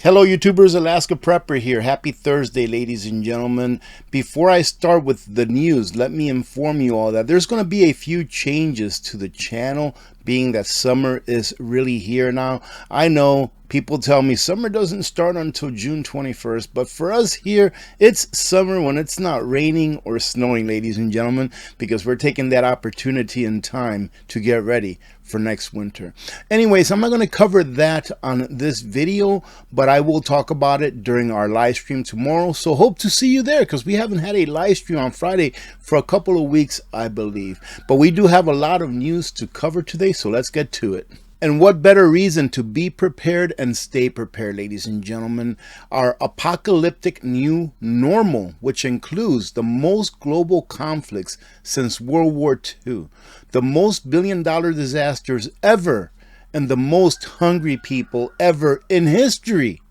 Hello YouTubers, Alaska Prepper here. Happy Thursday, ladies and gentlemen. Before I start with the news, let me inform you all that there's going to be a few changes to the channel, being that summer is really here now. I know people tell me summer doesn't start until June 21st, but for us here, it's summer when it's not raining or snowing, ladies and gentlemen, because we're taking that opportunity and time to get ready for next winter. Anyways, I'm not going to cover that on this video, but I will talk about it during our live stream tomorrow. So hope to see you there, because we haven't had a live stream on Friday for a couple of weeks, I believe. But we do have a lot of news to cover today, so let's get to it. And what better reason to be prepared and stay prepared, ladies and gentlemen. Our apocalyptic new normal, which includes the most global conflicts since World War II, the most billion-dollar disasters ever, and the most hungry people ever in history.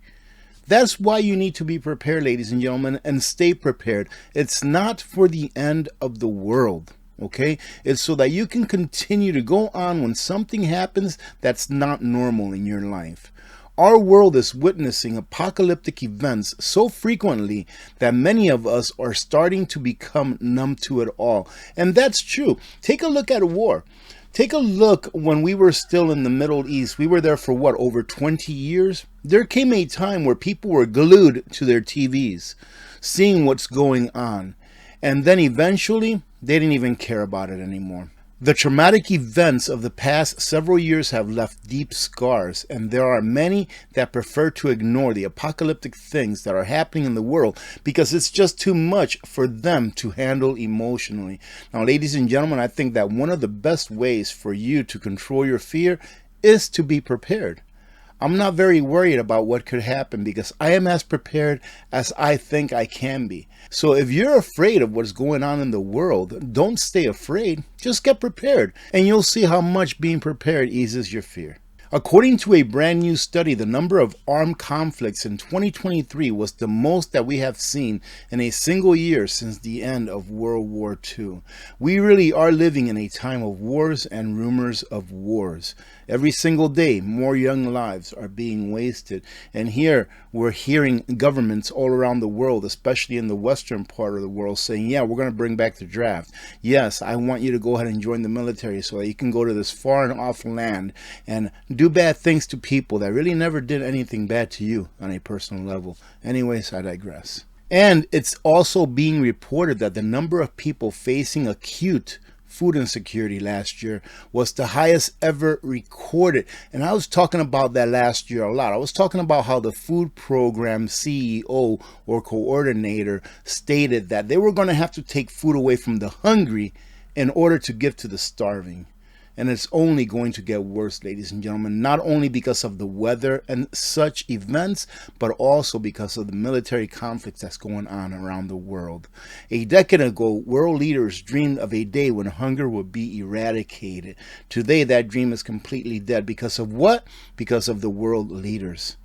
That's why you need to be prepared, ladies and gentlemen, and stay prepared. It's not for the end of the world. Okay, it's so that you can continue to go on when something happens that's not normal in your life. Our world is witnessing apocalyptic events so frequently that many of us are starting to become numb to it all. And that's true. Take a look at war. Take a look when we were still in the Middle East. We were there for what, over 20 years? There came a time where people were glued to their TVs, seeing what's going on. And then eventually, they didn't even care about it anymore. The traumatic events of the past several years have left deep scars, and there are many that prefer to ignore the apocalyptic things that are happening in the world because it's just too much for them to handle emotionally. Now, ladies and gentlemen, I think that one of the best ways for you to control your fear is to be prepared. I'm not very worried about what could happen because I am as prepared as I think I can be. So if you're afraid of what's going on in the world, don't stay afraid. Just get prepared, and you'll see how much being prepared eases your fear. According to a brand new study, the number of armed conflicts in 2023 was the most that we have seen in a single year since the end of World War II. We really are living in a time of wars and rumors of wars. Every single day, more young lives are being wasted. And here, we're hearing governments all around the world, especially in the western part of the world, saying, yeah, we're going to bring back the draft. Yes, I want you to go ahead and join the military so that you can go to this far and off land and do bad things to people that really never did anything bad to you on a personal level. Anyways, I digress. And it's also being reported that the number of people facing acute food insecurity last year was the highest ever recorded. And I was talking about that last year a lot. I was talking about how the food program CEO or coordinator stated that they were going to have to take food away from the hungry in order to give to the starving. And it's only going to get worse, ladies and gentlemen, not only because of the weather and such events, but also because of the military conflicts that's going on around the world. A decade ago, world leaders dreamed of a day when hunger would be eradicated. Today, that dream is completely dead. Because of what? Because of the world leaders.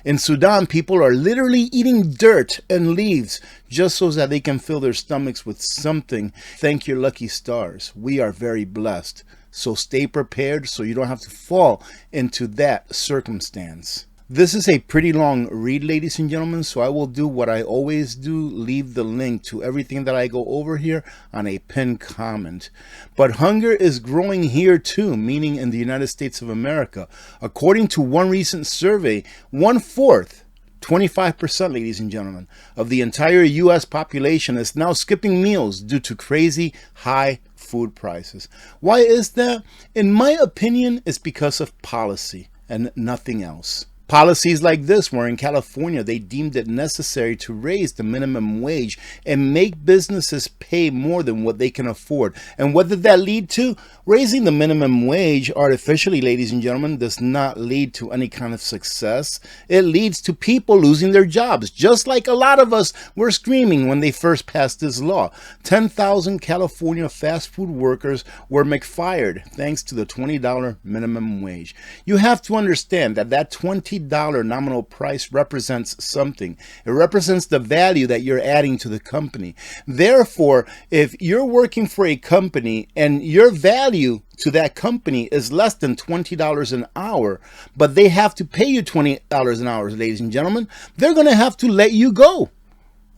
In Sudan, people are literally eating dirt and leaves just so that they can fill their stomachs with something. Thank your lucky stars. We are very blessed. So stay prepared so you don't have to fall into that circumstance. This is a pretty long read, ladies and gentlemen, so I will do what I always do, leave the link to everything that I go over here on a pinned comment. But hunger is growing here too, meaning in the United States of America. According to one recent survey, 1/4, 25%, ladies and gentlemen, of the entire U.S. population is now skipping meals due to crazy high food prices. Why is that? In my opinion, it's because of policy and nothing else. Policies like this, where in California they deemed it necessary to raise the minimum wage and make businesses pay more than what they can afford. And what did that lead to? Raising the minimum wage artificially, ladies and gentlemen, does not lead to any kind of success. It leads to people losing their jobs, just like a lot of us were screaming when they first passed this law. 10,000 California fast food workers were fired thanks to the $20 minimum wage. You have to understand that that $20 $20 nominal price represents something. It represents the value that you're adding to the company. Therefore, if you're working for a company and your value to that company is less than $20 an hour, but they have to pay you $20 an hour, ladies and gentlemen, they're going to have to let you go.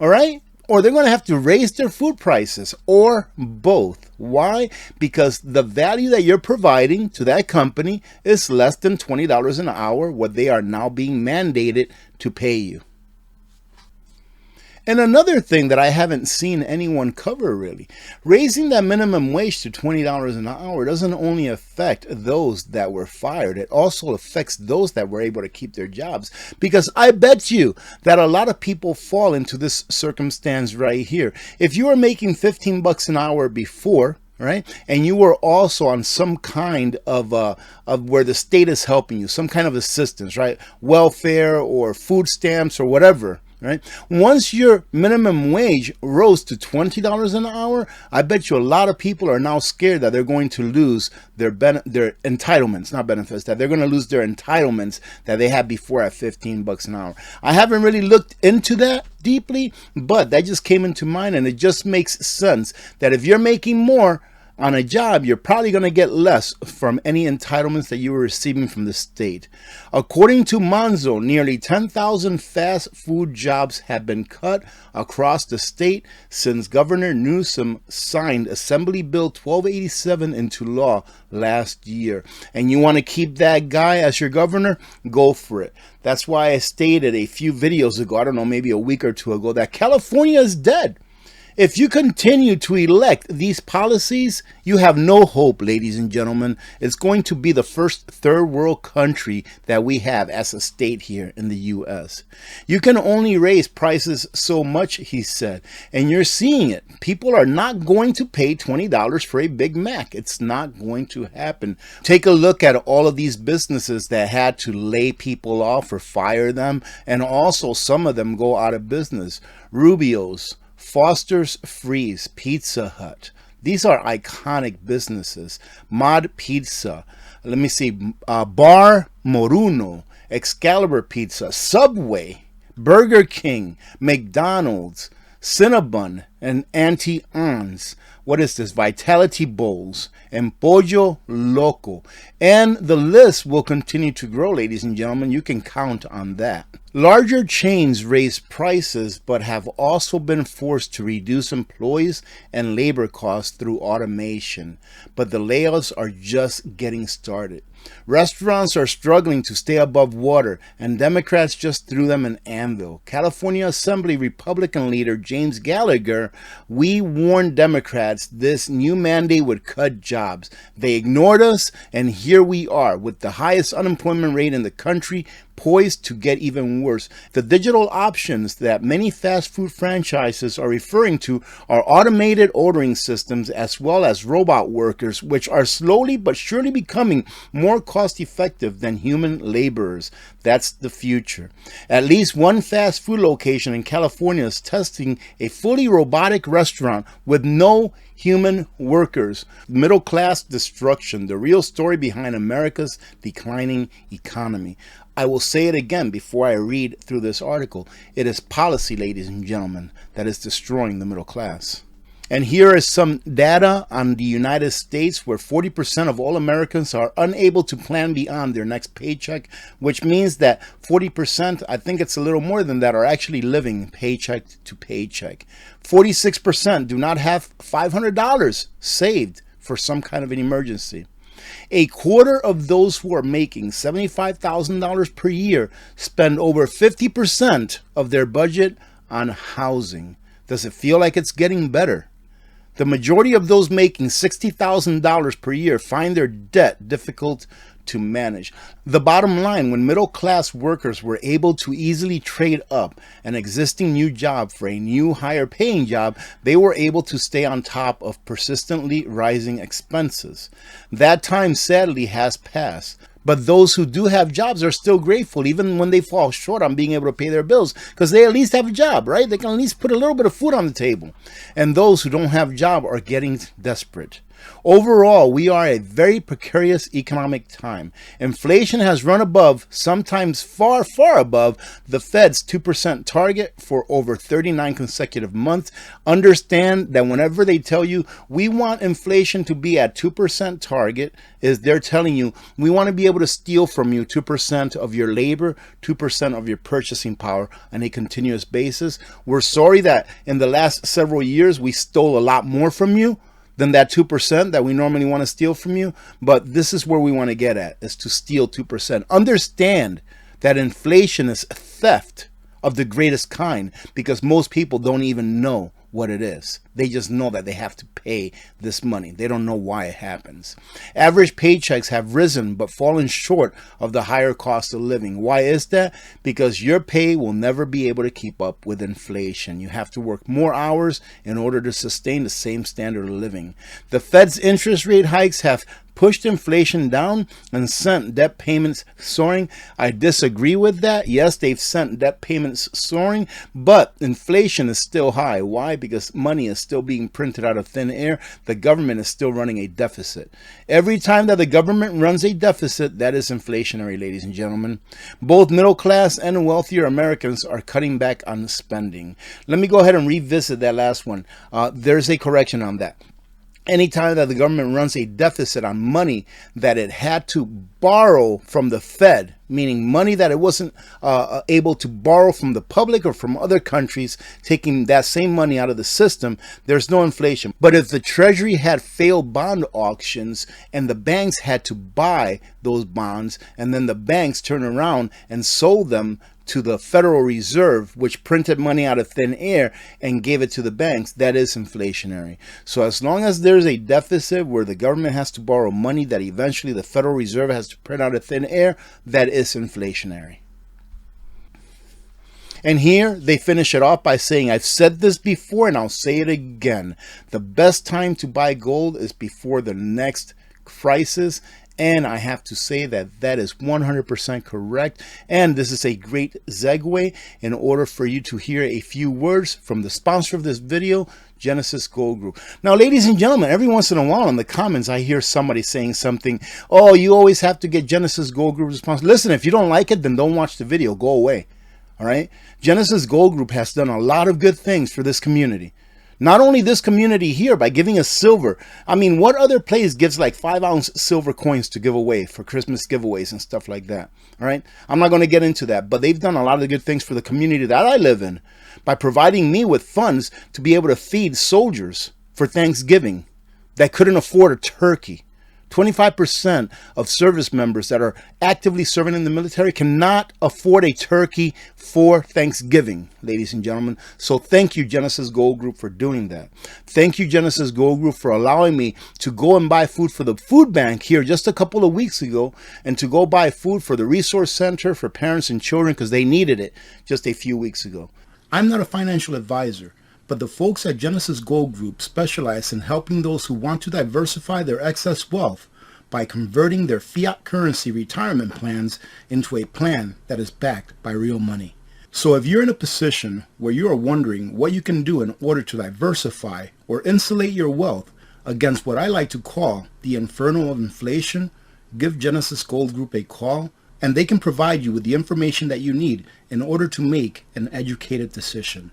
All right? Or they're going to have to raise their food prices, or both. Why? Because the value that you're providing to that company is less than $20 an hour, what they are now being mandated to pay you. And another thing that I haven't seen anyone cover really, raising that minimum wage to $20 an hour doesn't only affect those that were fired, it also affects those that were able to keep their jobs. Because I bet you that a lot of people fall into this circumstance right here. If you were making 15 bucks an hour before, right, and you were also on some kind of where the state is helping you, some kind of assistance, right, welfare or food stamps or whatever, right? Once your minimum wage rose to $20 an hour, I bet you a lot of people are now scared that they're going to lose their entitlements, not benefits, that they're going to lose their entitlements that they had before at 15 bucks an hour. I haven't really looked into that deeply, but that just came into mind, and it just makes sense that if you're making more on a job, you're probably going to get less from any entitlements that you were receiving from the state. According to Monzo, nearly 10,000 fast food jobs have been cut across the state since Governor Newsom signed Assembly Bill 1287 into law last year. And you want to keep that guy as your governor? Go for it. That's why I stated a few videos ago, I don't know, maybe a week or two ago, that California is dead. If you continue to elect these policies, you have no hope, ladies and gentlemen. It's going to be the first third world country that we have as a state here in the U.S. You can only raise prices so much, he said, and you're seeing it. People are not going to pay $20 for a Big Mac. It's not going to happen. Take a look at all of these businesses that had to lay people off or fire them, and also some of them go out of business. Rubio's, Foster's Freeze, Pizza Hut. These are iconic businesses. Mod Pizza. Let me see. Bar Moruno. Excalibur Pizza. Subway. Burger King. McDonald's. Cinnabon. And Auntie Anne's. What is this? Vitality Bowls. And Pollo Loco. And the list will continue to grow, ladies and gentlemen. You can count on that. Larger chains raise prices but have also been forced to reduce employees and labor costs through automation. But the layoffs are just getting started. Restaurants are struggling to stay above water, and Democrats just threw them an anvil. California Assembly Republican leader James Gallagher, we warned Democrats this new mandate would cut jobs. They ignored us, and here we are with the highest unemployment rate in the country, poised to get even worse. The digital options that many fast food franchises are referring to are automated ordering systems as well as robot workers, which are slowly but surely becoming more cost effective than human laborers. That's the future. At least one fast food location in California is testing a fully robotic restaurant with no human workers. Middle class destruction, the real story behind America's declining economy. I will say it again before I read through this article. It is policy, ladies and gentlemen, that is destroying the middle class. And here is some data on the United States where 40% of all Americans are unable to plan beyond their next paycheck, which means that 40%, I think it's a little more than that, are actually living paycheck to paycheck. 46% do not have $500 saved for some kind of an emergency. A quarter of those who are making $75,000 per year spend over 50% of their budget on housing. Does it feel like it's getting better? The majority of those making $60,000 per year find their debt difficult to manage. The bottom line, when middle class workers were able to easily trade up an existing new job for a new higher paying job, they were able to stay on top of persistently rising expenses. That time sadly has passed. But those who do have jobs are still grateful, even when they fall short on being able to pay their bills, because they at least have a job, right? They can at least put a little bit of food on the table. And those who don't have a job are getting desperate. Overall, we are a very precarious economic time. Inflation has run above, sometimes far, far above, the Fed's 2% target for over 39 consecutive months. Understand that whenever they tell you we want inflation to be at 2% target, is they're telling you we want to be able to steal from you 2% of your labor, 2% of your purchasing power on a continuous basis. We're sorry that in the last several years we stole a lot more from you than that 2% that we normally want to steal from you. But this is where we want to get at, is to steal 2%. Understand that inflation is theft of the greatest kind, because most people don't even know what it is. They just know that they have to pay this money. They don't know why it happens. Average paychecks have risen but fallen short of the higher cost of living. Why is that? Because your pay will never be able to keep up with inflation. You have to work more hours in order to sustain the same standard of living. The Fed's interest rate hikes have pushed inflation down and sent debt payments soaring. I disagree with that. Yes, they've sent debt payments soaring, but inflation is still high. Why? Because money is still being printed out of thin air. The government is still running a deficit. Every time that the government runs a deficit, that is inflationary, ladies and gentlemen. Both middle class and wealthier Americans are cutting back on spending. Let me go ahead and revisit that last one. There's a correction on that. Anytime that the government runs a deficit on money that it had to borrow from the Fed, meaning money that it wasn't able to borrow from the public or from other countries, taking that same money out of the system, there's no inflation. But if the Treasury had failed bond auctions and the banks had to buy those bonds, and then the banks turned around and sold them to the Federal Reserve, which printed money out of thin air and gave it to the banks, that is inflationary. So as long as there's a deficit where the government has to borrow money that eventually the Federal Reserve has to print out of thin air, that is inflationary. And here they finish it off by saying, I've said this before and I'll say it again. The best time to buy gold is before the next crisis. And I have to say that that is 100% correct. And this is a great segue in order for you to hear a few words from the sponsor of this video, Genesis Gold Group. Now, ladies and gentlemen, every once in a while in the comments, I hear somebody saying something, oh, you always have to get Genesis Gold Group sponsor. Listen, if you don't like it, then don't watch the video. Go away. All right. Genesis Gold Group has done a lot of good things for this community. Not only this community here by giving us silver. I mean, what other place gives like 5-ounce silver coins to give away for Christmas giveaways and stuff like that? All right. I'm not going to get into that, but they've done a lot of good things for the community that I live in by providing me with funds to be able to feed soldiers for Thanksgiving that couldn't afford a turkey. 25% of service members that are actively serving in the military cannot afford a turkey for Thanksgiving, ladies and gentlemen. So thank you, Genesis Gold Group, for doing that. Thank you, Genesis Gold Group, for allowing me to go and buy food for the food bank here just a couple of weeks ago, and to go buy food for the resource center for parents and children because they needed it just a few weeks ago. I'm not a financial advisor, but the folks at Genesis Gold Group specialize in helping those who want to diversify their excess wealth by converting their fiat currency retirement plans into a plan that is backed by real money. So if you're in a position where you are wondering what you can do in order to diversify or insulate your wealth against what I like to call the inferno of inflation, give Genesis Gold Group a call, and they can provide you with the information that you need in order to make an educated decision.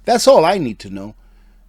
That's all I need to know.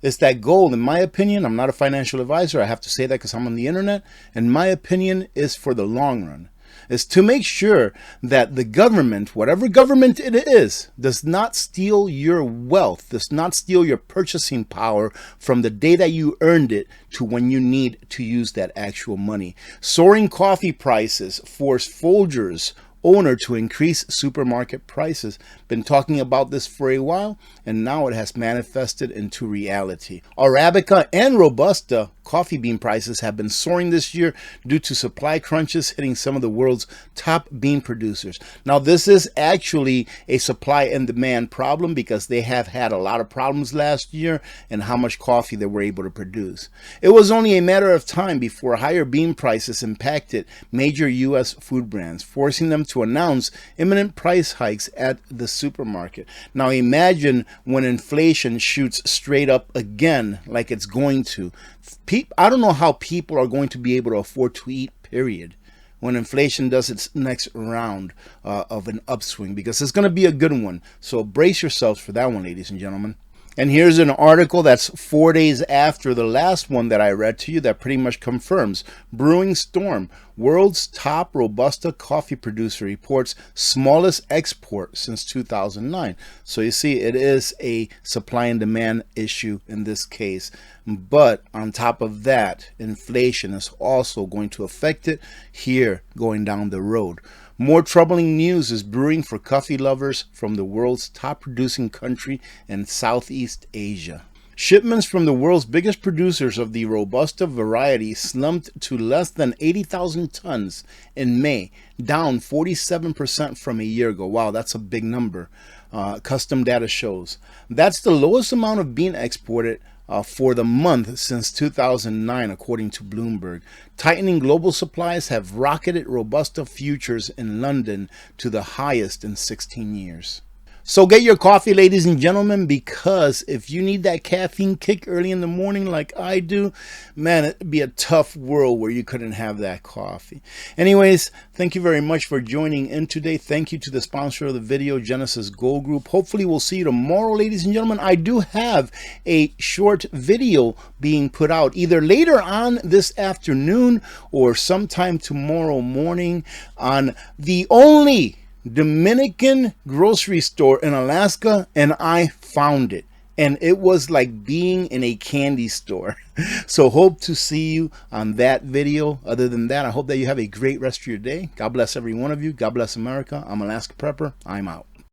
Is that gold, in my opinion, I'm not a financial advisor. I have to say that because I'm on the internet. And my opinion is for the long run. Is to make sure that the government, whatever government it is, does not steal your wealth, does not steal your purchasing power from the day that you earned it to when you need to use that actual money. Soaring coffee prices force Folgers owner to increase supermarket prices. Been talking about this for a while, and now it has manifested into reality. Arabica and Robusta coffee bean prices have been soaring this year due to supply crunches hitting some of the world's top bean producers. Now, this is actually a supply and demand problem because they have had a lot of problems last year in how much coffee they were able to produce. It was only a matter of time before higher bean prices impacted major U.S. food brands, forcing them to announce imminent price hikes at the supermarket. Now imagine when inflation shoots straight up again like it's going to. I don't know how people are going to be able to afford to eat, period, when inflation does its next round of an upswing, because it's going to be a good one. So brace yourselves for that one, ladies and gentlemen. And here's an article that's 4 days after the last one that I read to you that pretty much confirms. Brewing storm. World's top Robusta coffee producer reports smallest export since 2009. So you see, it is a supply and demand issue in this case. But on top of that, inflation is also going to affect it here going down the road. More troubling news is brewing for coffee lovers from the world's top producing country in Southeast Asia. Shipments from the world's biggest producers of the Robusta variety slumped to less than 80,000 tons in May, down 47% from a year ago. Wow, that's a big number. Custom data shows. That's the lowest amount of bean exported for the month since 2009, according to Bloomberg. Tightening global supplies have rocketed Robusta futures in London to the highest in 16 years. So get your coffee, ladies and gentlemen, because if you need that caffeine kick early in the morning like I do, man, it'd be a tough world where you couldn't have that coffee. Anyways, thank you very much for joining in today. Thank you to the sponsor of the video, Genesis Gold Group. Hopefully we'll see you tomorrow, ladies and gentlemen. I do have a short video being put out either later on this afternoon or sometime tomorrow morning on the only Dominican grocery store in Alaska, and I found it, and it was like being in a candy store. So hope to see you on that video. Other than that, I hope that you have a great rest of your day. God bless every one of you. God bless America. I'm Alaska Prepper. I'm out.